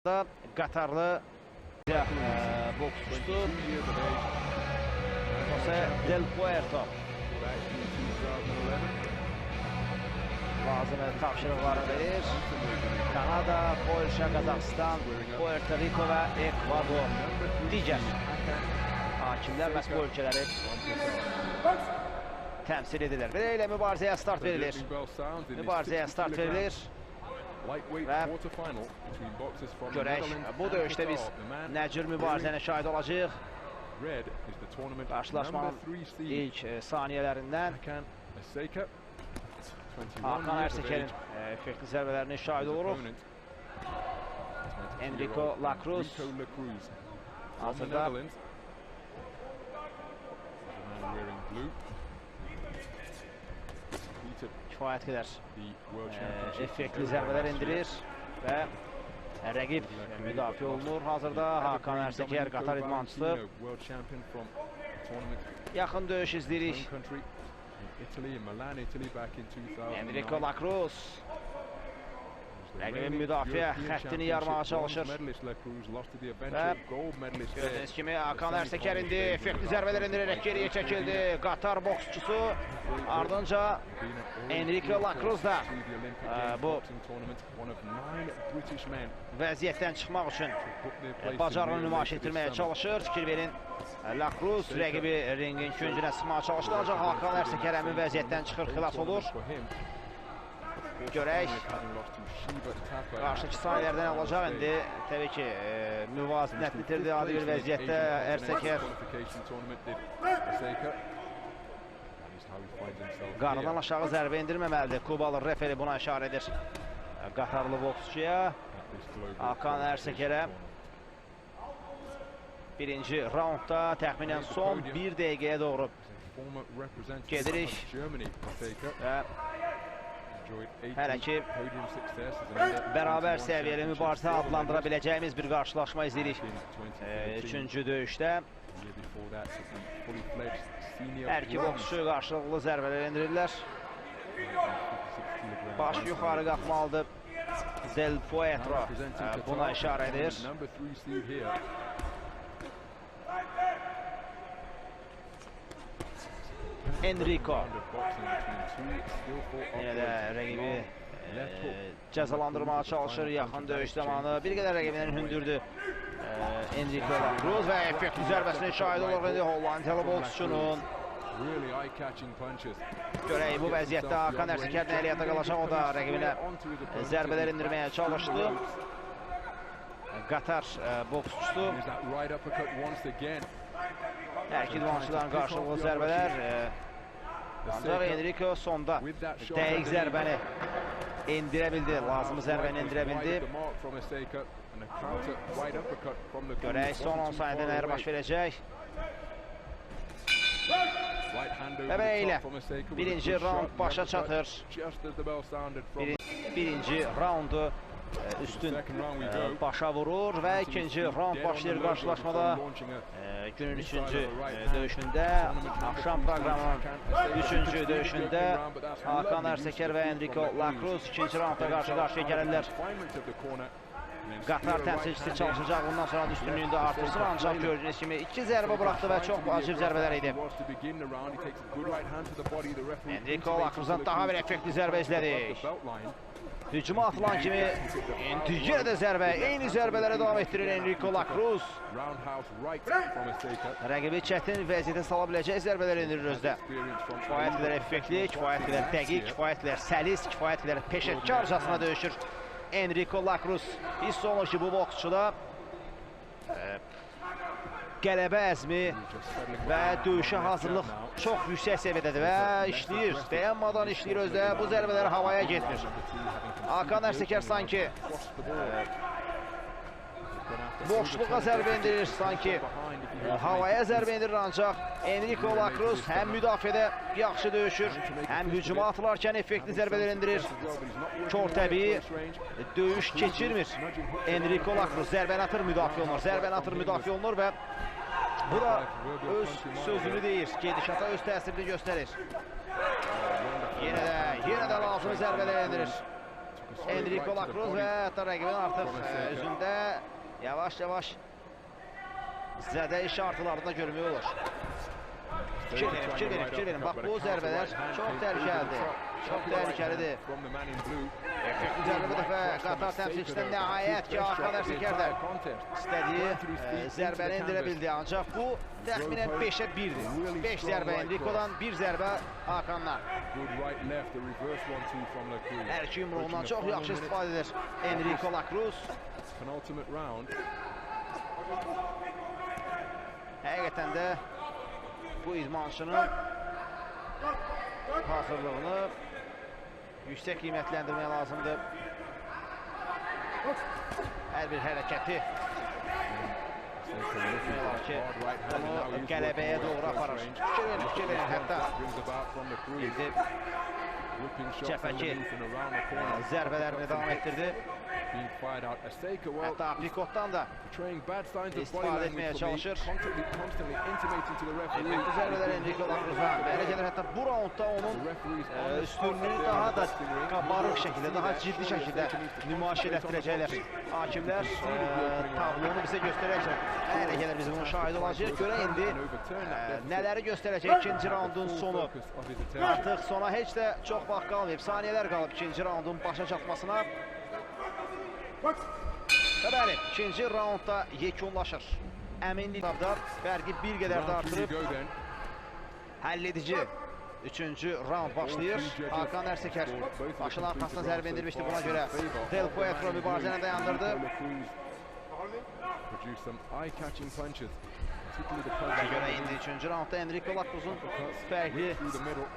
Qatarlı boksçusu José Del Puerto lazımi tapşırıqları verir. Kanada, Polşa, Qazaxıstan, Puerto Rico və Ekvador digər hakimlər məhz bu ölkələri təmsil edilir. Belə mübarizəyə start verilir. Mübarizəyə start verilir. Və görək, bu döyüşdə biz nə cür mübarizənə şahid olacaq. Qarşılaşmanın ilk saniyələrindən Hakan Ersikerin effektli zərbələrinin şahid oluruq. Enrico Lacruz hazırda kifayət qədər effektli zərbələr indirir və rəqib müdafiə olunur. Hazırda Hakan Erseker Qatar idmançısı. Yaxın döyüş izləyirik. Enrico Lacruz rəqibin müdafiə xəttini yarmağa çalışır və gördüyünüz kimi Hakan Erseker indi effektli zərbələr indirərək geriyə çəkildi. Qatar boksçusu ardınca Enrico Lacruz da bu vəziyyətdən çıxmaq üçün bacarığını nümayiş etdirməyə çalışır. Fikir verin, Lacruz rəqibi ringin küncünə sıxmağa çalışdı, ancaq Hakan Erseker həmin vəziyyətdən çıxır, xilas olur. Görək, qarşıdakı saniyelərdən alacaq indi. Təbii ki, müvazinət bitirdi adi bir vəziyyətdə Erseker. Qarından aşağı zərbə indirməməlidir. Kubalı referi buna işarə edir. Qatarlı boksçuya, Hakan Ersekerə. Birinci raundda təxminən son bir dəqiqəyə doğru gedirik. Və hələ ki, bərabər səviyyəli mübarizə adlandıra biləcəyimiz bir qarşılaşma izləyirik. Üçüncü döyüşdə hər iki boksçu qarşılıqlı zərbələr endirirlər. Baş yuxarı qalxmalıdır. Del Puerto buna işarə edir. Enrico yenə də rəqibi cəzalandırmağa çalışır yaxın döyüş zamanı. Bir qədər rəqibindən hündürdü Enrico Lacruz və effektli zərbəsinin şahid olur indi Hollandiyalı boksçunun. Görək, bu vəziyyətdə Hakan Erseker nəliyyata qalacaq, o da rəqibinə zərbələr indirməyə çalışdı. Qatar boksçusu. Hər iki idmançıların qarşılıqlı zərbələr. Ancaq Enrico sonda dəqiq zərbəni endirə bildi, lazımı zərbəni endirə bildi. Görək, son 10 saniyədə nələr baş verəcək. Və belə ilə birinci raund başa çatır. Birinci raundu üstün başa vurur və ikinci raund başlayır qarşılaşmada. Günün üçüncü döyüşündə, axşam proqramının üçüncü döyüşündə Hakan Erseker və Enrico Lacruz ikinci raundda qarşı-qarşıya gəlirlər. Qatar təmsilçisi çalışacaq, bundan sonra üstünlüyünü də artırsın, ancaq gördüyünüz kimi iki zərbə buraxdı və çox vacib zərbələr idi. Enrico Lacruzdan daha bir effektli zərbə izlədik. Hücuma atılan kimi yenə də zərbə, eyni zərbələrə davam etdirir Enrico Lacruz. Rəqibi çətin vəziyyətə sala biləcək zərbələr indirir özdə. Kifayət qədər effektli, kifayət qədər dəqiq, kifayət qədər səlis, kifayət qədər peşəkarcasına döyüşür Enrico Lacruz. Hiss olunur ki, bu boksçuda qələbə əzmi və döyüşə hazırlıq çox yüksək səviyyədədir və işləyir, dayanmadan işləyir özdə, bu zərbələr havaya getmir. Hakan Erseker sanki boşluğa zərbə indirir, sanki havaya zərbə indirir, ancaq Enrico Lacruz həm müdafiədə yaxşı döyüşür, həm hücuma atılarkən effektli zərbələr indirir. Çox təbii döyüş keçirmir Enrico Lacruz. Zərbəni atır, müdafiə olunur, zərbəni atır, müdafiə olunur və bu da öz sözünü deyir, gedişata öz təsirini göstərir. Yenə də lazım zərbələr endirir. Enrico Lacroix və hətta rəqibin artıq üzündə yavaş-yavaş zədə işartılarında görmək olur. Fikir verin. Bax, bu zərbələr çox təhlükəlidir. Çox təhlükəlidir. Effektiv zərbə bu dəfə Qatar təmsilçisindən nəhayət ki, Hakan Ərsəkərdə istədiyi zərbəni endirə bildi. Ancaq bu təxminən 5-ə 1-dir. 5 zərbə Enrico'dan, 1 zərbə Hakandan. Hər iki yumruğundan çox yaxşı istifadə edir Enrico Lacroix. Həqiqətən də bu idmançının hazırlığını yüksək qiymətləndirmək lazımdır. Hər bir hərəkəti onu qələbəyə doğru aparır. Fikir verin, hətta cəbhəki zərbələrini davam etdirdi. Hətta aprikotdan da istifadə etməyə çalışır. Effektiv zərbələr Enrico Lacroix'a belə gəlir. Hətta bu raundda onun üstünlüyü daha da qabarıq şəkildə, daha ciddi şəkildə nümayiş etdirəcəklər. Hakimlər tablonu bizə göstərəcək. Elə gəlir, biz bunun şahid olacağıq. Görə indi nələri göstərəcək ikinci raundun sonu. Artıq sona heç də çox vaxt qalmayıb. Saniyələr qalıb ikinci raundun başa çatmasına. Bəli, ikinci raundda yekunlaşır. Əminlik fərqi bir qədər də artırıb həll edici üçüncü raund başlayır. Hakan Ərsəkər başın arxasına zərbə endirmişdi, buna görə Del Potro mübarizəni dayandırdı. Buna görə indi üçüncü raundda Enrico Lacroix'un fərqli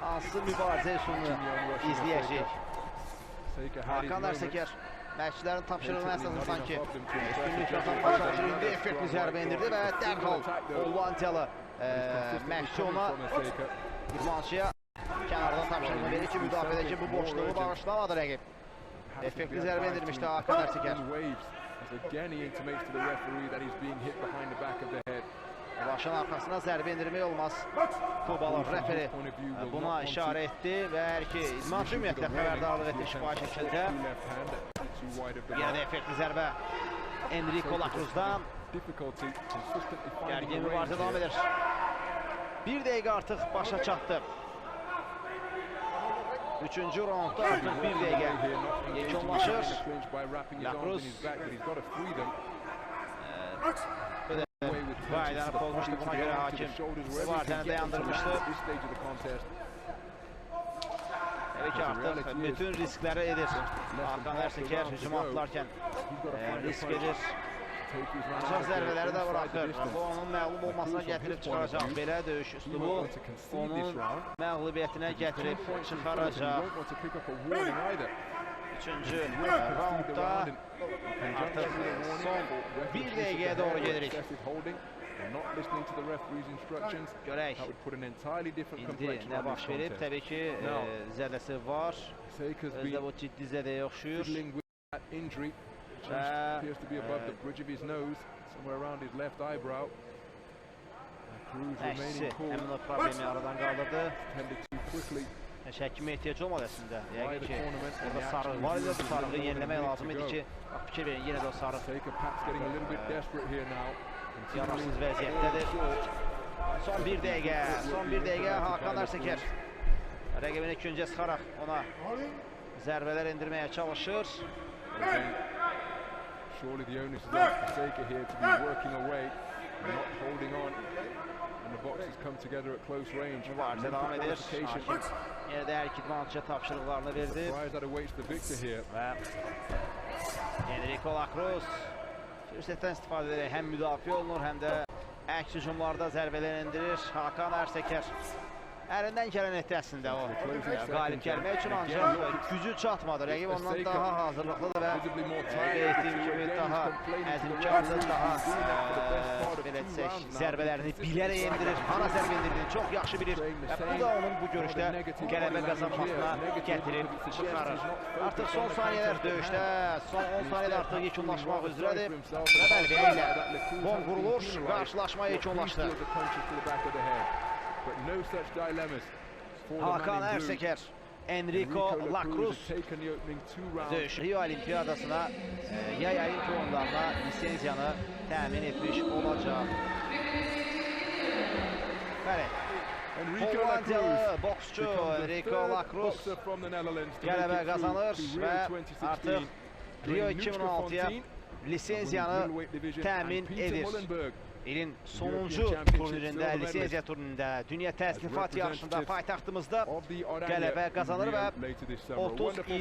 hansı mübarizə üsulunu izləyəcək. Hakan Ərsəkər məşqçilərin tapşırığına əsasən sanki üstünlük qazanmağa çalışır. İndi effektiv zərbə endirdi və dərhal Hollandiyalı məşqçi ona idmançıya kənardan tapşırığını verir ki, müdafiədəki bu boşluğu bağışlamadı rəqib. Effektiv zərbə endirmişdi Hakan Ərsəkər. Başın arxasına zərbə indirmək olmaz. Kubalı referi buna işarə etdi və hər iki idmançı ümumiyyətlə xəbərdarlıq etdi şifahi şəkildə. Yenə də effektiv zərbə Enrico Lacroix'dan. Gərgin mübarizə davam edir. Bir dəqiqə artıq başa çatdı. Üçüncü raundda artıq bir dəqiqə yekunlaşır. Lacroix qaydanı pozmuşdu, buna görə hakim mübarizəni dayandırmışdı. Təbii ki, artıq bütün riskləri edir. Hakan Ərsəkər hücum atılarkən risk edir. Ancaq zərbələri də bırakır. Bu onun məğlub olmasına gətirib çıxaracaq. Belə döyüş üslubu onun məğlubiyyətinə gətirib çıxaracaq. Üçüncü raundda artıq son bir dəqiqəyə doğru gedirik. Görək, indi nə baş verib? Təbii ki, zədəsi var. Özdə bu ciddi zədəyə yoxşuyur. Məşqçisi həmin o problemi aradan qaldırdı. Həkimə ehtiyac olmadı əslində. Yəqin ki, orada sarıq var idi, bu sarığı yeniləmək lazım idi ki, fikir verin, yenə də o sarıq yararsız vəziyyətdədir. Son bir dəqiqə Hakan Ərsəkər rəqibini küncə sıxaraq ona zərbələr endirməyə çalışır. Mübarizə davam edir. Hakim yenə də hər iki idmançıya tapşırıqlarını verdi. Və Enrico Lacroix fürsətdən istifadə edərək həm müdafiə olunur, həm də əks hücumlarda zərbələr endirir. Hakan Ərsəkər əlindən gələn etdi əslində o qalib gəlmək üçün, ancaq gücü çatmadı. Rəqib ondan daha hazırlıqlıdır və etdiyim kimi daha əzmkarlı, daha belə desək, zərbələrini bilərək endirir. Hara zərbə endirdiğini çox yaxşı bilir və bu da onun bu görüşdə qələbə qazanmasına gətirib çıxarır. Artıq son saniyələr döyüşdə, son 10 saniyədə artıq yekunlaşmaq üzrədir. Və bəli, belə ilə bon qurulur, qarşılaşma yekunlaşdı. Hakan Ərsəkər Enrico Lacruz döyüş Rio Olimpiyadasına yay olimpiyat oyunlarına lisenziyanı təmin etmiş olacaq. Bəli, Hollandiyalı boksçu Enrico Lacruz qələbə qazanır və artıq Rio 2016-ya lisenziyanı təmin edir. İlin sonuncu turnirində, lisenziya turnirində, dünya təsnifat yarışında paytaxtımızda qələbə qazanır və 30